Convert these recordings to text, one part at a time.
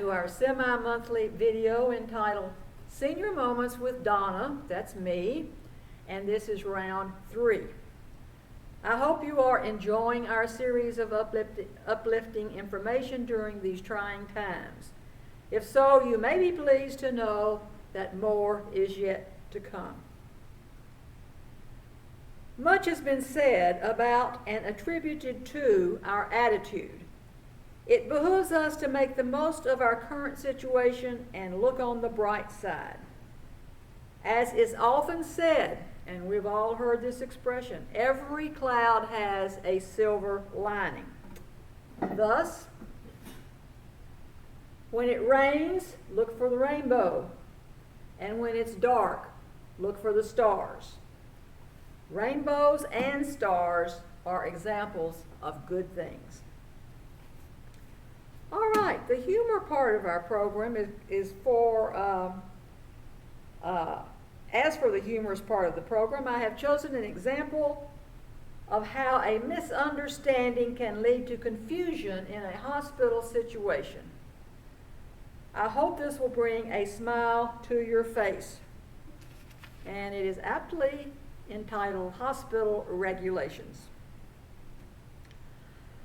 to our semi-monthly video entitled Senior Moments with Donna, that's me, and this is round 3. I hope you are enjoying our series of uplifting information during these trying times. If so, you may be pleased to know that more is yet to come. Much has been said about and attributed to our attitude. It behooves us to make the most of our current situation and look on the bright side. As is often said, and we've all heard this expression, every cloud has a silver lining. Thus, when it rains, look for the rainbow. And when it's dark, look for the stars. Rainbows and stars are examples of good things. All right, the humor part of our program is for, as for the humorous part of the program, I have chosen an example of how a misunderstanding can lead to confusion in a hospital situation. I hope this will bring a smile to your face. And it is aptly entitled Hospital Regulations.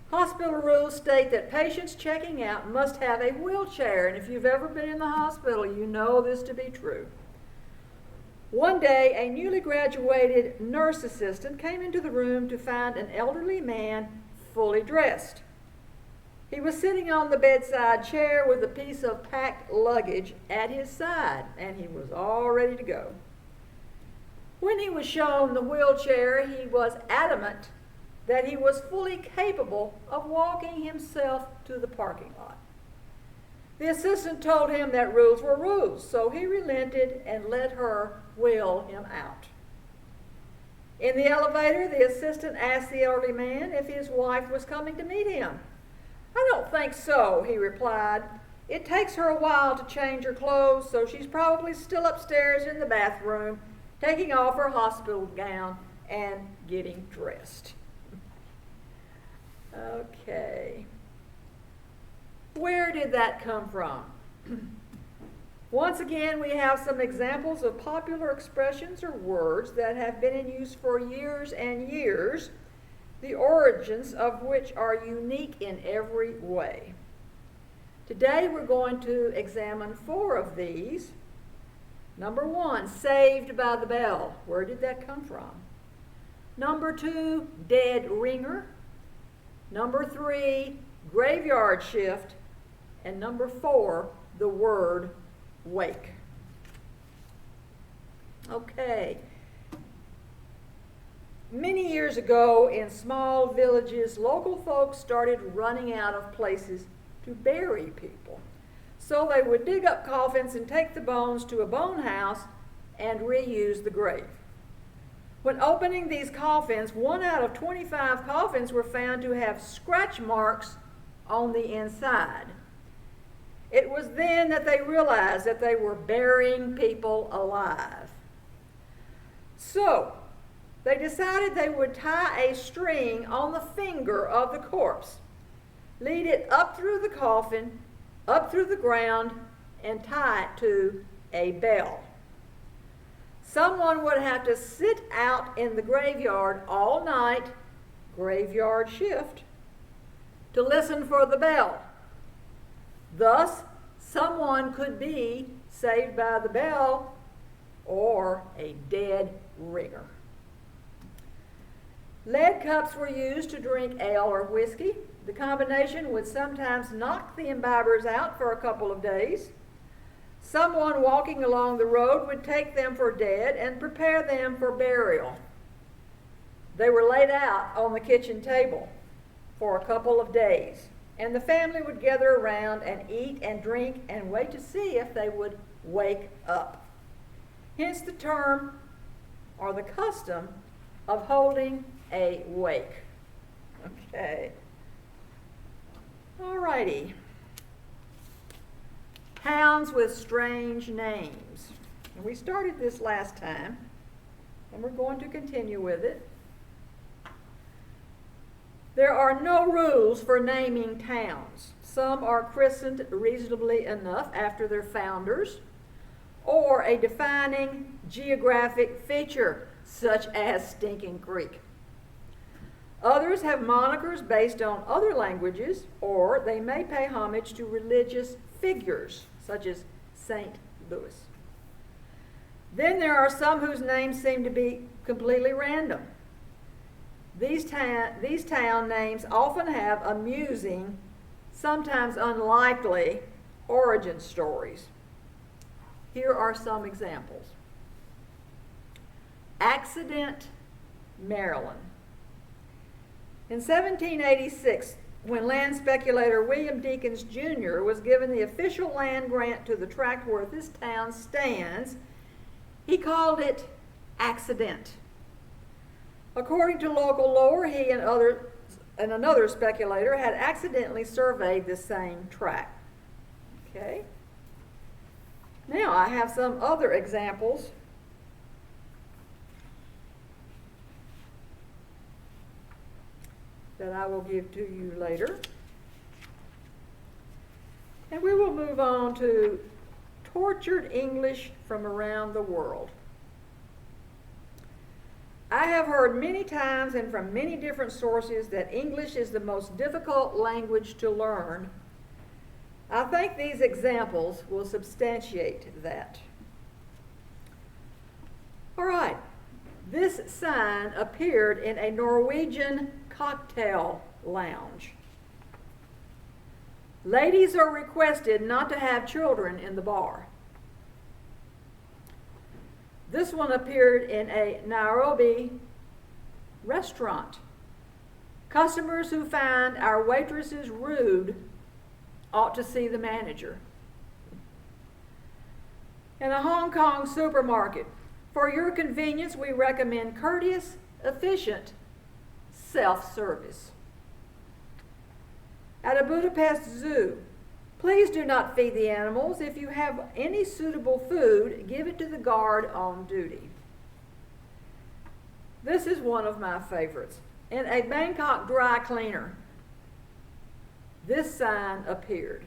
Hospital rules state that patients checking out must have a wheelchair, and if you've ever been in the hospital, you know this to be true. One day, a newly graduated nurse assistant came into the room to find an elderly man fully dressed. He was sitting on the bedside chair with a piece of packed luggage at his side, and he was all ready to go. When he was shown the wheelchair, he was adamant that he was fully capable of walking himself to the parking lot. The assistant told him that rules were rules, so he relented and let her wheel him out. In the elevator, the assistant asked the elderly man if his wife was coming to meet him. "I don't think so," he replied. "It takes her a while to change her clothes, so she's probably still upstairs in the bathroom, taking off her hospital gown and getting dressed." Okay. Where did that come from? Once again, we have some examples of popular expressions or words that have been in use for years and years, the origins of which are unique in every way. Today we're going to examine 4 of these. Number 1, saved by the bell. Where did that come from? Number 2, dead ringer. Number 3, graveyard shift. And number 4, the word wake. Okay. Many years ago in small villages, local folks started running out of places to bury people. So they would dig up coffins and take the bones to a bone house and reuse the grave. When opening these coffins, 1 out of 25 coffins were found to have scratch marks on the inside. It was then that they realized that they were burying people alive. So, they decided they would tie a string on the finger of the corpse, lead it up through the coffin, up through the ground, and tie it to a bell. Someone would have to sit out in the graveyard all night, graveyard shift, to listen for the bell. Thus, someone could be saved by the bell or a dead ringer. Lead cups were used to drink ale or whiskey. The combination would sometimes knock the imbibers out for a couple of days. Someone walking along the road would take them for dead and prepare them for burial. They were laid out on the kitchen table for a couple of days, and the family would gather around and eat and drink and wait to see if they would wake up. Hence the term or the custom of holding a wake. Okay. All righty. Towns with strange names. And we started this last time, and we're going to continue with it. There are no rules for naming towns. Some are christened reasonably enough after their founders, or a defining geographic feature, such as Stinking Creek. Others have monikers based on other languages, or they may pay homage to religious figures, such as St. Louis. Then there are some whose names seem to be completely random. These town names often have amusing, sometimes unlikely, origin stories. Here are some examples. Accident, Maryland. In 1786, when land speculator William Deakins Jr. was given the official land grant to the tract where this town stands, he called it Accident. According to local lore, he and another speculator had accidentally surveyed the same tract. Okay. Now I have some other examples. That I will give to you later. And we will move on to tortured English from around the world. I have heard many times and from many different sources that English is the most difficult language to learn. I think these examples will substantiate that. All right, this sign appeared in a Norwegian cocktail lounge. Ladies are requested not to have children in the bar. This one appeared in a Nairobi restaurant. Customers who find our waitresses rude ought to see the manager. In a Hong Kong supermarket, for your convenience, we recommend courteous, efficient self-service. At a Budapest zoo, please do not feed the animals. If you have any suitable food, give it to the guard on duty. This is one of my favorites. In a Bangkok dry cleaner, this sign appeared.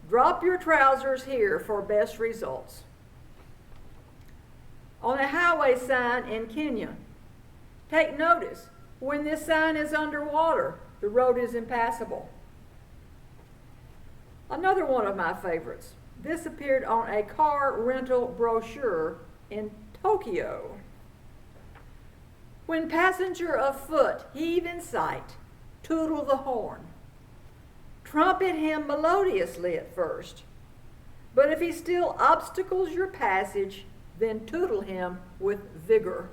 Drop your trousers here for best results. On a highway sign in Kenya, take notice. When this sign is underwater, the road is impassable. Another one of my favorites. This appeared on a car rental brochure in Tokyo. When passenger afoot heave in sight, tootle the horn. Trumpet him melodiously at first, but if he still obstacles your passage, then tootle him with vigor.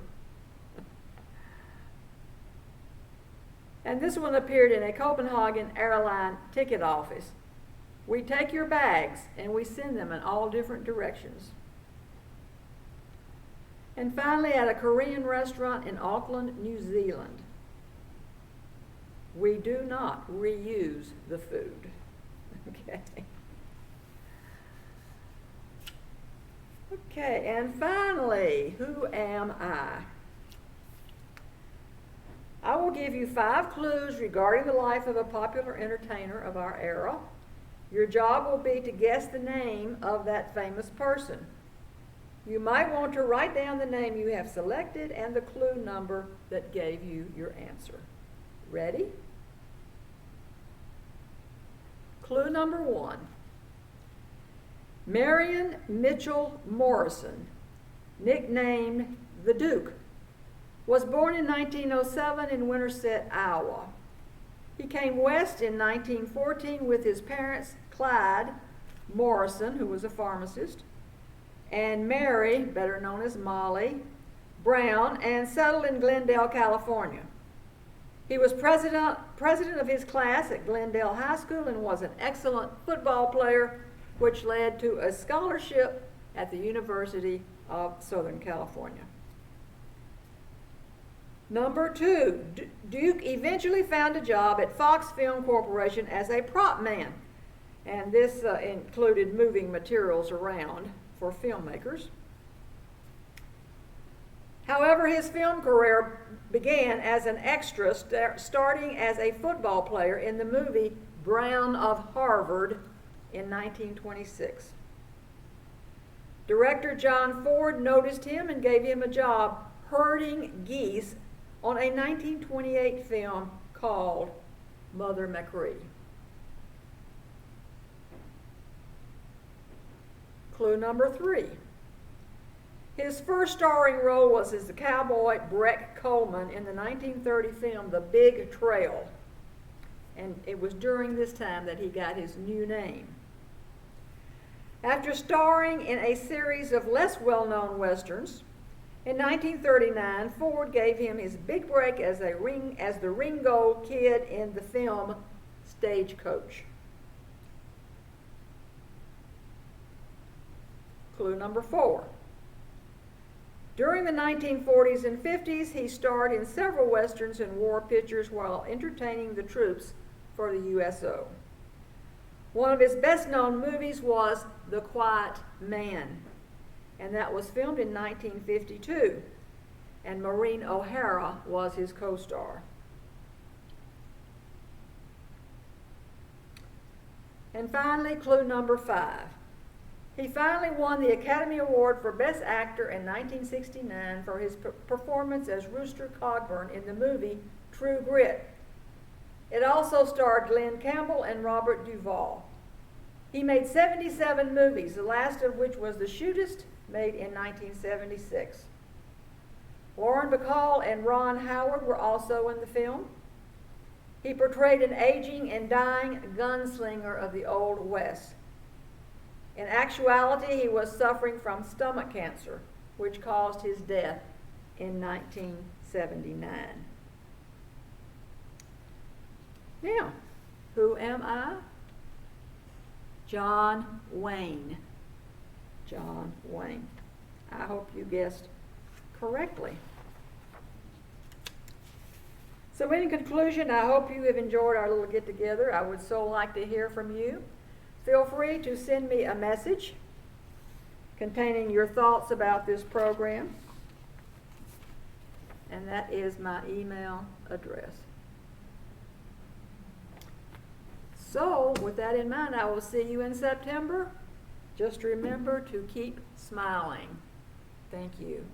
And this one appeared in a Copenhagen airline ticket office. We take your bags and we send them in all different directions. And finally, at a Korean restaurant in Auckland, New Zealand, we do not reuse the food. Okay. Okay, and finally, who am I? I will give you 5 clues regarding the life of a popular entertainer of our era. Your job will be to guess the name of that famous person. You might want to write down the name you have selected and the clue number that gave you your answer. Ready? Clue number 1. Marion Mitchell Morrison, nicknamed the Duke, was born in 1907 in Winterset, Iowa. He came west in 1914 with his parents, Clyde Morrison, who was a pharmacist, and Mary, better known as Molly, Brown, and settled in Glendale, California. He was president of his class at Glendale High School and was an excellent football player, which led to a scholarship at the University of Southern California. Number 2, Duke eventually found a job at Fox Film Corporation as a prop man, and this included moving materials around for filmmakers. However, his film career began as an extra, starting as a football player in the movie Brown of Harvard in 1926. Director John Ford noticed him and gave him a job herding geese on a 1928 film called Mother Machree. Clue number 3. His first starring role was as the cowboy Breck Coleman in the 1930 film The Big Trail. And it was during this time that he got his new name. After starring in a series of less well-known westerns, in 1939, Ford gave him his big break as the Ringo Kid in the film Stagecoach. Clue number 4. During the 1940s and 50s, he starred in several westerns and war pictures while entertaining the troops for the USO. One of his best-known movies was The Quiet Man, and that was filmed in 1952, and Maureen O'Hara was his co-star. And finally, clue number 5. He finally won the Academy Award for Best Actor in 1969 for his performance as Rooster Cogburn in the movie True Grit. It also starred Glenn Campbell and Robert Duvall. He made 77 movies, the last of which was The Shootist, made in 1976. Lauren Bacall and Ron Howard were also in the film. He portrayed an aging and dying gunslinger of the Old West. In actuality, he was suffering from stomach cancer, which caused his death in 1979. Now, who am I? John Wayne. John Wayne. I hope you guessed correctly. So in conclusion, I hope you have enjoyed our little get-together. I would so like to hear from you. Feel free to send me a message containing your thoughts about this program. And that is my email address. So, with that in mind, I will see you in September. Just remember to keep smiling. Thank you.